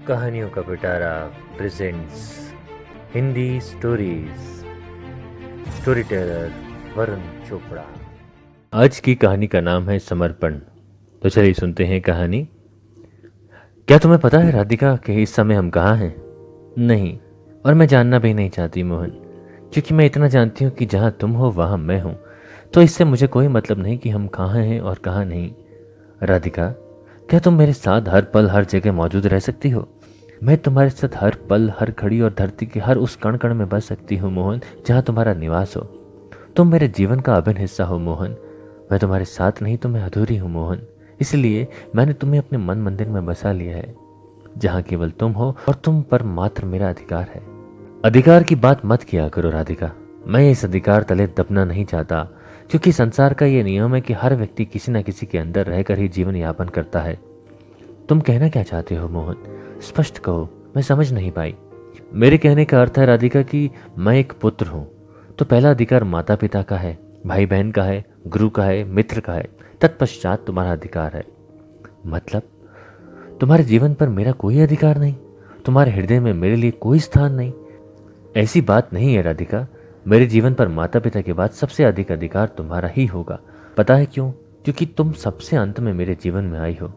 कहानियों का पिटारा presents Hindi stories. Story teller Varun Chopra. आज की कहानी का नाम है समर्पण। तो चलिए सुनते हैं कहानी। क्या तुम्हें पता है राधिका कि इस समय हम कहाँ हैं? नहीं, और मैं जानना भी नहीं चाहती मोहन, क्योंकि मैं इतना जानती हूँ कि जहाँ तुम हो वहाँ मैं हूँ। तो इससे मुझे कोई मतलब नहीं कि हम कहाँ हैं और कहाँ नहीं। राधिका, क्या तुम मेरे साथ हर पल हर जगह मौजूद रह सकती हो? मैं तुम्हारे साथ हर पल हर घड़ी और धरती के हर उस कण कण में बस सकती हूँ मोहन, जहाँ तुम्हारा निवास हो। तुम मेरे जीवन का अभिन्न हिस्सा हो मोहन। मैं तुम्हारे साथ नहीं तो मैं अधूरी हूँ मोहन। इसलिए मैंने तुम्हें अपने मन मंदिर में बसा लिया है, जहाँ केवल तुम हो और तुम पर मात्र मेरा अधिकार है। अधिकार की बात मत किया करो राधिका। मैं इस अधिकार तले दबना नहीं चाहता, क्योंकि संसार का ये नियम है कि हर व्यक्ति किसी न किसी के अंदर रहकर ही जीवन यापन करता है। तुम कहना क्या चाहते हो मोहन? स्पष्ट कहो, मैं समझ नहीं पाई। मेरे कहने का अर्थ है राधिका कि मैं एक पुत्र हूं, तो पहला अधिकार माता पिता का है, भाई बहन का है, गुरु का है, मित्र का है, तत्पश्चात तुम्हारा अधिकार है। मतलब तुम्हारे जीवन पर मेरा कोई अधिकार नहीं? तुम्हारे हृदय में मेरे लिए कोई स्थान नहीं? ऐसी बात नहीं है राधिका। मेरे जीवन पर माता पिता के बाद सबसे अधिक अधिकार तुम्हारा ही होगा। पता है क्यों? क्योंकि तुम सबसे अंत में मेरे जीवन में आई हो,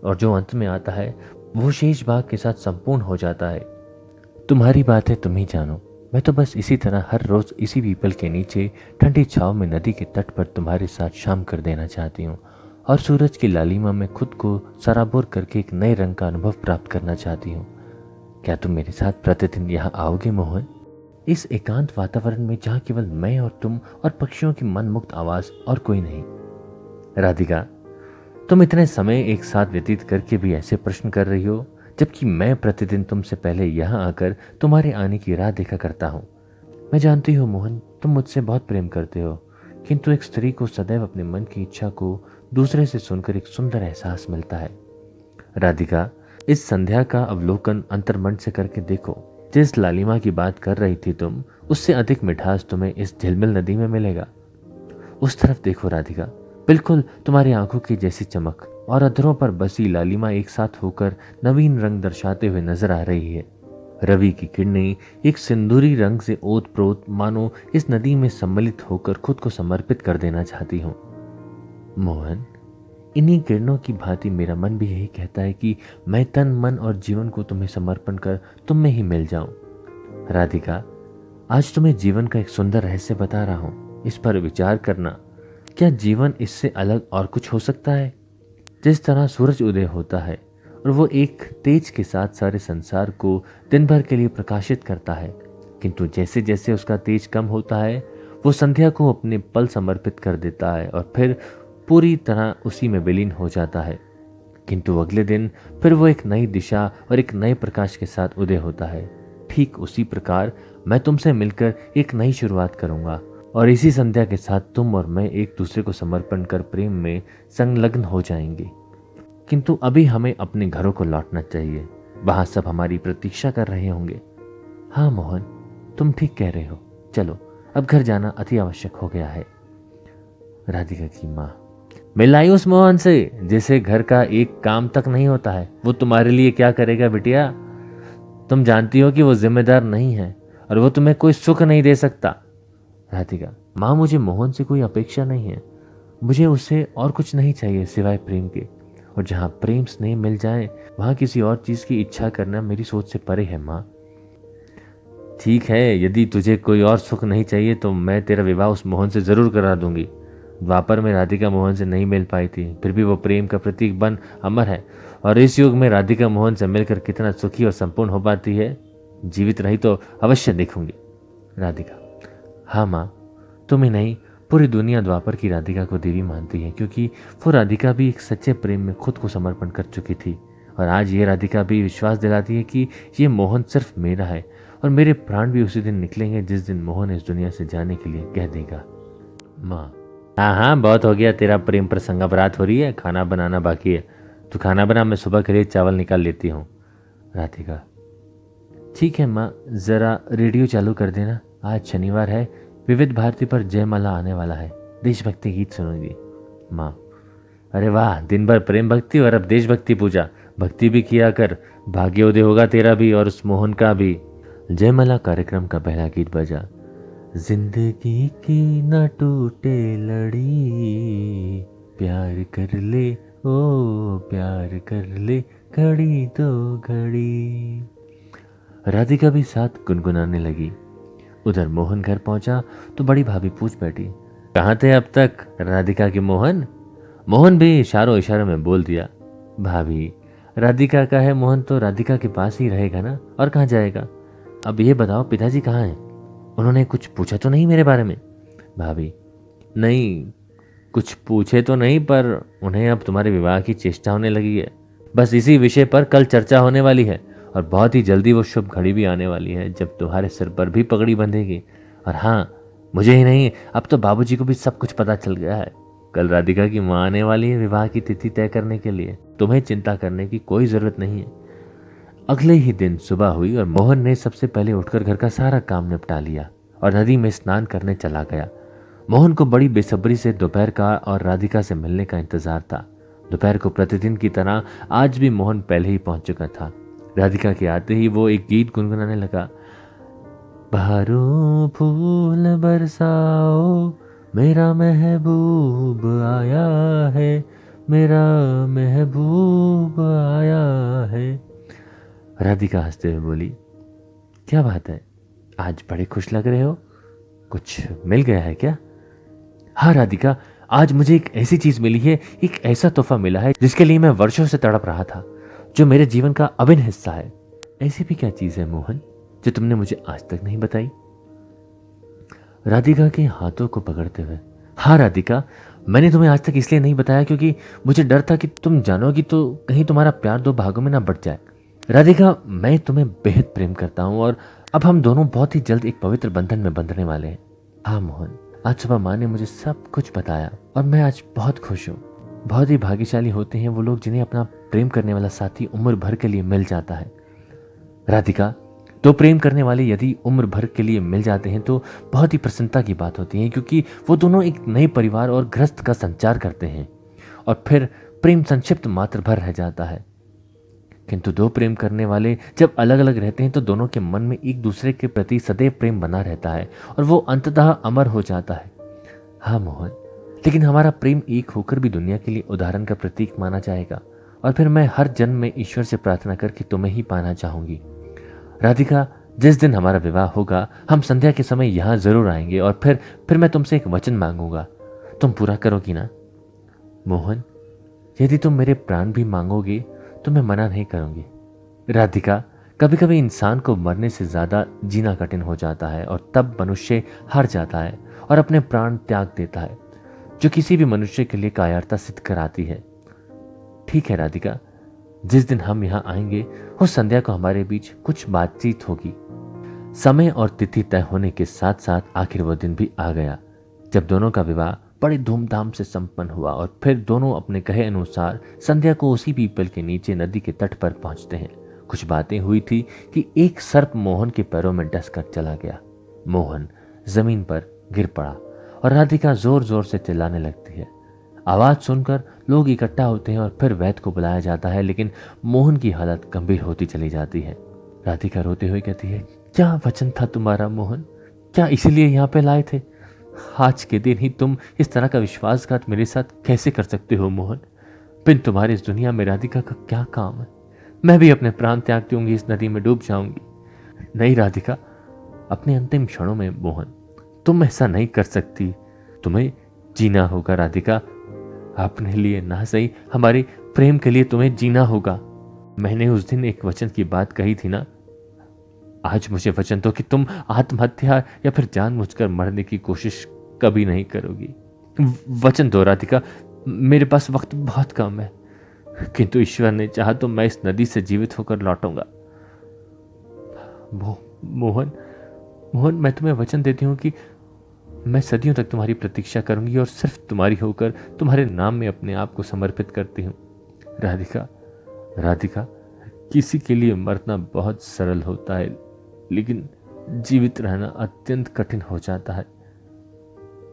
और जो अंत में आता है वो शेष भाग के साथ संपूर्ण हो जाता है। तुम्हारी बात है, तुम ही जानो। मैं तो बस इसी तरह हर रोज इसी पीपल के नीचे ठंडी छाव में नदी के तट पर तुम्हारे साथ शाम कर देना चाहती हूँ, और सूरज की लालिमा में खुद को सराबोर करके एक नए रंग का अनुभव प्राप्त करना चाहती हूँ। क्या तुम मेरे साथ प्रतिदिन यहाँ आओगे मोहन? इस एकांत वातावरण में जहाँ केवल मैं और तुम और पक्षियों की मनमुक्त आवाज और कोई नहीं। राधिका, तुम इतने समय एक साथ व्यतीत करके भी ऐसे प्रश्न कर रही हो, जबकि मैं प्रतिदिन तुमसे पहले यहाँ आकर तुम्हारे आने की राह देखा करता हूँ। मैं जानती हूँ मोहन, तुम मुझसे बहुत प्रेम करते हो, किंतु एक स्त्री को सदैव अपने मन की इच्छा को दूसरे से सुनकर एक सुंदर एहसास मिलता है। राधिका, इस संध्या का अवलोकन अंतर्मन से करके देखो। जिस लालिमा की बात कर रही थी तुम, उससे अधिक मिठास तुम्हें इस झिलमिल नदी में मिलेगा। उस तरफ देखो राधिका, बिल्कुल तुम्हारी आंखों की जैसी चमक और अधरों पर बसी लालिमा एक साथ होकर नवीन रंग दर्शाते हुए नजर आ रही है। रवि की किरणें एक सिंदूरी रंग से ओत प्रोत मानो इस नदी में सम्मिलित होकर खुद को समर्पित कर देना चाहती हूँ। मोहन, इन्हीं किरणों की भांति मेरा मन भी यही कहता है कि मैं तन मन और जीवन को तुम्हें समर्पण कर तुम में ही मिल जाऊं। राधिका, आज तुम्हें जीवन का एक सुंदर रहस्य बता रहा हूं, इस पर विचार करना। क्या जीवन इससे अलग और कुछ हो सकता है? जिस तरह सूरज उदय होता है और वो एक तेज के साथ सारे संसार को दिन भर के लिए प्रकाशित करता है, किंतु जैसे जैसे उसका तेज कम होता है वो संध्या को अपने पल समर्पित कर देता है और फिर पूरी तरह उसी में विलीन हो जाता है। किंतु अगले दिन फिर वो एक नई दिशा और एक नए प्रकाश के साथ उदय होता है। ठीक उसी प्रकार मैं तुमसे मिलकर एक नई शुरुआत करूंगा, और इसी संध्या के साथ तुम और मैं एक दूसरे को समर्पण कर प्रेम में संलग्न हो जाएंगे। किंतु अभी हमें अपने घरों को लौटना चाहिए, वहां सब हमारी प्रतीक्षा कर रहे होंगे। हाँ मोहन, तुम ठीक कह रहे हो। चलो, अब घर जाना अति आवश्यक हो गया है। राधिका की माँ, मिलाई उस मोहन से जिसे घर का एक काम तक नहीं होता है। वो तुम्हारे लिए क्या करेगा बिटिया? तुम जानती हो कि वो जिम्मेदार नहीं है और वो तुम्हें कोई सुख नहीं दे सकता। राधिका, माँ, मुझे मोहन से कोई अपेक्षा नहीं है। मुझे उससे और कुछ नहीं चाहिए सिवाय प्रेम के, और जहाँ प्रेम स्नेह मिल जाए वहाँ किसी और चीज की इच्छा करना मेरी सोच से परे है माँ। ठीक है, यदि तुझे कोई और सुख नहीं चाहिए तो मैं तेरा विवाह उस मोहन से जरूर करा दूंगी। द्वापर में राधिका मोहन से नहीं मिल पाई थी, फिर भी वो प्रेम का प्रतीक बन अमर है, और इस युग में राधिका मोहन से मिलकर कितना सुखी और संपूर्ण हो पाती है, जीवित रही तो अवश्य देखूंगी। राधिका, हाँ माँ, तुम ही नहीं, पूरी दुनिया द्वापर की राधिका को देवी मानती है, क्योंकि वो राधिका भी एक सच्चे प्रेम में खुद को समर्पण कर चुकी थी। और आज ये राधिका भी विश्वास दिलाती है कि ये मोहन सिर्फ मेरा है, और मेरे प्राण भी उसी दिन निकलेंगे जिस दिन मोहन इस दुनिया से जाने के लिए कह देगा। माँ, हाँ हाँ, बहुत हो गया तेरा प्रेम प्रसंग, अब रात हो रही है, खाना बनाना बाकी है। तू खाना बना, मैं सुबह के लिए चावल निकाल लेती हूँ। राधिका, ठीक है माँ, जरा रेडियो चालू कर देना, आज शनिवार है, विविध भारती पर जयमाला आने वाला है, देशभक्ति गीत सुनूंगी। माँ, अरे वाह, दिन भर प्रेम भक्ति और अब देशभक्ति पूजा, भक्ति भी किया कर, भाग्योदय होगा तेरा भी और उस मोहन का भी। जयमाला कार्यक्रम का पहला गीत बजा। जिंदगी की न टूटे लड़ी, प्यार कर ले ओ प्यार कर ले, घड़ी दो घड़ी। राधिका भी साथ गुनगुनाने लगी। उधर मोहन घर पहुंचा तो बड़ी भाभी पूछ बैठी, कहाँ थे अब तक राधिका की मोहन? मोहन भी इशारों इशारों में बोल दिया, भाभी राधिका का है मोहन तो राधिका के पास ही रहेगा ना, और कहाँ जाएगा। अब ये बताओ पिताजी कहाँ हैं? उन्होंने कुछ पूछा तो नहीं मेरे बारे में? भाभी, नहीं कुछ पूछे तो नहीं, पर उन्हें अब तुम्हारे विवाह की चेष्टा होने लगी है। बस इसी विषय पर कल चर्चा होने वाली है और बहुत ही जल्दी वो शुभ घड़ी भी आने वाली है जब तुम्हारे सिर पर भी पगड़ी बंधेगी। और हाँ, मुझे ही नहीं, अब तो बाबूजी को भी सब कुछ पता चल गया है। कल राधिका की माँ आने वाली है विवाह की तिथि तय करने के लिए। तुम्हें चिंता करने की कोई जरूरत नहीं है। अगले ही दिन सुबह हुई और मोहन ने सबसे पहले उठकर घर का सारा काम निपटा लिया और नदी में स्नान करने चला गया। मोहन को बड़ी बेसब्री से दोपहर का और राधिका से मिलने का इंतजार था। दोपहर को प्रतिदिन की तरह आज भी मोहन पहले ही पहुंच चुका था। राधिका के आते ही वो एक गीत गुनगुनाने लगा। बहारों फूल बरसाओ, मेरा महबूब आया है, मेरा महबूब आया है। राधिका हंसते हुए बोली, क्या बात है, आज बड़े खुश लग रहे हो, कुछ मिल गया है क्या? हाँ राधिका, आज मुझे एक ऐसी चीज मिली है, एक ऐसा तोहफा मिला है जिसके लिए मैं वर्षों से तड़प रहा था, जो मेरे जीवन का अभिन्न हिस्सा है। ऐसी भी क्या चीज है मोहन जो तुमने मुझे आज तक नहीं बताई? राधिका के हाथों को पकड़ते हुए, हाँ राधिका, मैंने तुम्हें आज तक इसलिए नहीं बताया क्योंकि मुझे डर था कि तुम जानोगी तो कहीं तुम्हारा प्यार दो भागों में ना बट जाए। राधिका, मैं तुम्हें बेहद प्रेम करता हूं और अब हम दोनों बहुत ही जल्द एक पवित्र बंधन में बंधने वाले हैं। हाँ मोहन, आज सुबह माँ ने मुझे सब कुछ बताया और मैं आज बहुत खुश हूँ। बहुत ही भाग्यशाली होते हैं वो लोग जिन्हें अपना प्रेम करने वाला साथी उम्र भर के लिए मिल जाता है। राधिका, दो प्रेम करने वाले यदि उम्र भर के लिए मिल जाते हैं तो बहुत ही प्रसन्नता की बात होती है, क्योंकि वो दोनों एक नए परिवार और गृहस्थ का संचार करते हैं और फिर प्रेम संक्षिप्त मात्र भर रह जाता है। किंतु दो प्रेम करने वाले जब अलग अलग रहते हैं तो दोनों के मन में एक दूसरे के प्रति सदैव प्रेम बना रहता है और वो अंततः अमर हो जाता है। हाँ मोहन, लेकिन हमारा प्रेम एक होकर भी दुनिया के लिए उदाहरण का प्रतीक माना जाएगा और फिर मैं हर जन्म में ईश्वर से प्रार्थना करके तुम्हें ही पाना चाहूंगी। राधिका, जिस दिन हमारा विवाह होगा हम संध्या के समय यहाँ जरूर आएंगे और फिर मैं तुमसे एक वचन मांगूंगा, तुम पूरा करोगी ना? मोहन, यदि तुम मेरे प्राण भी मांगोगे तो मैं मना नहीं करूंगी। राधिका, कभी कभी इंसान को मरने से ज्यादा जीना कठिन हो जाता है और तब मनुष्य हार जाता है और अपने प्राण त्याग देता है, जो किसी भी मनुष्य के लिए कायरता सिद्ध कराती है। ठीक है राधिका, जिस दिन हम यहाँ आएंगे उस संध्या को हमारे बीच कुछ बातचीत होगी। समय और तिथि तय होने के साथ साथ आखिर वो दिन भी आ गया जब दोनों का विवाह बड़े धूमधाम से संपन्न हुआ और फिर दोनों अपने कहे अनुसार संध्या को उसी पीपल के नीचे नदी के तट पर पहुंचते हैं। कुछ बातें हुई थी कि एक सर्प मोहन के पैरों में डस कर चला गया। मोहन जमीन पर गिर पड़ा और राधिका जोर जोर से चिल्लाने लगती है। आवाज सुनकर लोग इकट्ठा होते हैं और फिर वैद्य को बुलाया जाता है, लेकिन मोहन की हालत गंभीर होती चली जाती है। राधिका रोते हुए कहती है, क्या वचन था तुम्हारा मोहन? क्या इसीलिए यहाँ पे लाए थे? आज के दिन ही तुम इस तरह का विश्वासघात मेरे साथ कैसे कर सकते हो मोहन? बिन तुम्हारे इस दुनिया में राधिका का क्या काम है? मैं भी अपने प्राण त्याग दूंगी, इस नदी में डूब जाऊंगी। नहीं राधिका, अपने अंतिम क्षणों में मोहन, तुम ऐसा नहीं कर सकती। तुम्हें जीना होगा राधिका, अपने लिए ना सही हमारे प्रेम के लिए तुम्हें जीना होगा। मैंने उस दिन एक वचन की बात कही थी ना, आज मुझे वचन दो कि तुम आत्महत्या या फिर जानबूझकर मरने की कोशिश कभी नहीं करोगी। वचन दो राधिका, मेरे पास वक्त बहुत कम है, किंतु ईश्वर ने चाहा तो मैं इस नदी से जीवित होकर लौटूंगा। मोहन, मोहन, मैं तुम्हें वचन देती हूँ कि मैं सदियों तक तुम्हारी प्रतीक्षा करूंगी और सिर्फ तुम्हारी होकर तुम्हारे नाम में अपने आप को समर्पित करती हूँ। राधिका, राधिका, किसी के लिए मरना बहुत सरल होता है, लेकिन जीवित रहना अत्यंत कठिन हो जाता है।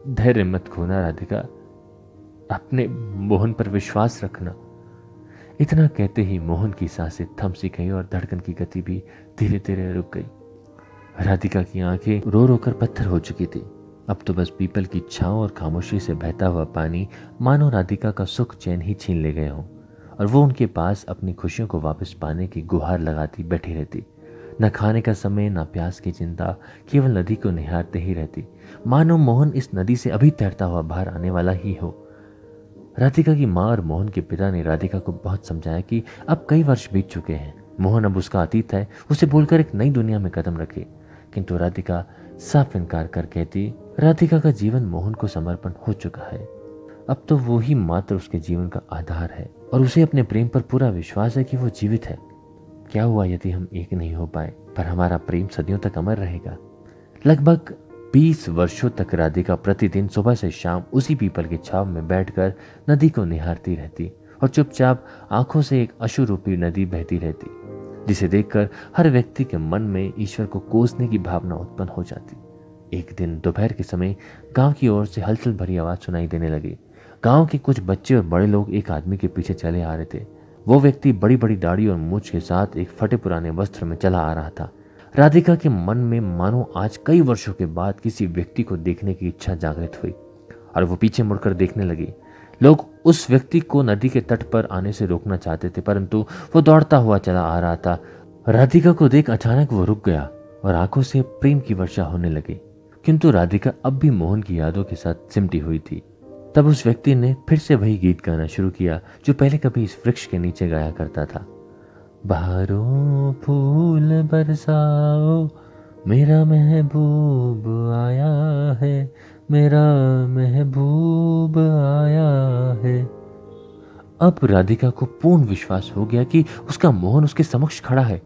धैर्य मत खोना राधिका, अपने मोहन पर विश्वास रखना। इतना कहते ही मोहन की सांसें थम सी गई और धड़कन की गति भी धीरे धीरे रुक गई। राधिका की आंखें रो रो कर पत्थर हो चुकी थी। अब तो बस पीपल की छांव और खामोशी से बहता हुआ पानी मानो राधिका का सुख चैन ही छीन ले गए हों, और वो उनके पास अपनी खुशियों को वापस पाने की गुहार लगाती बैठी रहती। न खाने का समय, न प्यास की चिंता, केवल नदी को निहारते ही रहती, मानो मोहन इस नदी से अभी तैरता हुआ बाहर आने वाला ही हो। राधिका की माँ और मोहन के पिता ने राधिका को बहुत समझाया कि अब कई वर्ष बीत चुके हैं, मोहन अब उसका अतीत है, उसे भूलकर एक नई दुनिया में कदम रखे। किंतु राधिका साफ इनकार कर कहती, राधिका का जीवन मोहन को समर्पण हो चुका है। अब तो वो ही मात्र उसके जीवन का आधार है और उसे अपने प्रेम पर पूरा विश्वास है कि वो जीवित है। क्या हुआ यदि हम एक नहीं हो पाए, पर हमारा प्रेम सदियों तक अमर रहेगा। लगभग 20 वर्षों तक राधिका प्रतिदिन सुबह से शाम उसी पीपल की छाव में बैठकर नदी को निहारती रहती और चुपचाप आंखों से एक अश्रुरूपी नदी बहती रहती, जिसे देखकर हर व्यक्ति के मन में ईश्वर को कोसने की भावना उत्पन्न हो जाती। एक दिन दोपहर के समय गांव की ओर से हलचल भरी आवाज सुनाई देने लगी। गांव के कुछ बच्चे और बड़े लोग एक आदमी के पीछे चले आ रहे थे। वो व्यक्ति बड़ी बड़ी दाढ़ी और मूंछ के साथ एक फटे पुराने वस्त्र में चला आ रहा था। राधिका के मन में मानो आज कई वर्षों के बाद किसी व्यक्ति को देखने की इच्छा जागृत हुई और वो पीछे मुड़कर देखने लगी। लोग उस व्यक्ति को नदी के तट पर आने से रोकना चाहते थे, परंतु वो दौड़ता हुआ चला आ रहा था। राधिका को देख अचानक वो रुक गया और आंखों से प्रेम की वर्षा होने लगी। किंतु राधिका अब भी मोहन की यादों के साथ सिमटी हुई थी। तब उस व्यक्ति ने फिर से वही गीत गाना शुरू किया जो पहले कभी इस वृक्ष के नीचे गाया करता था। बहारों फूल बरसाओ, मेरा महबूब आया है, मेरा महबूब आया है। अब राधिका को पूर्ण विश्वास हो गया कि उसका मोहन उसके समक्ष खड़ा है।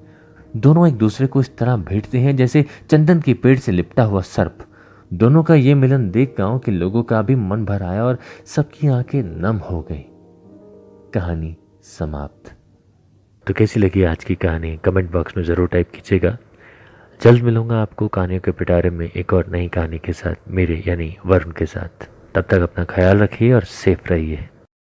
दोनों एक दूसरे को इस तरह भेंटते हैं जैसे चंदन के पेड़ से लिपटा हुआ सर्प। दोनों का ये मिलन देख गांव के लोगों का भी मन भर आया और सबकी आंखें नम हो गई। कहानी समाप्त। तो कैसी लगी आज की कहानी कमेंट बॉक्स में ज़रूर टाइप कीजिएगा। जल्द मिलूंगा आपको कहानियों के पिटारे में एक और नई कहानी के साथ, मेरे यानी वरुण के साथ। तब तक अपना ख्याल रखिए और सेफ रहिए।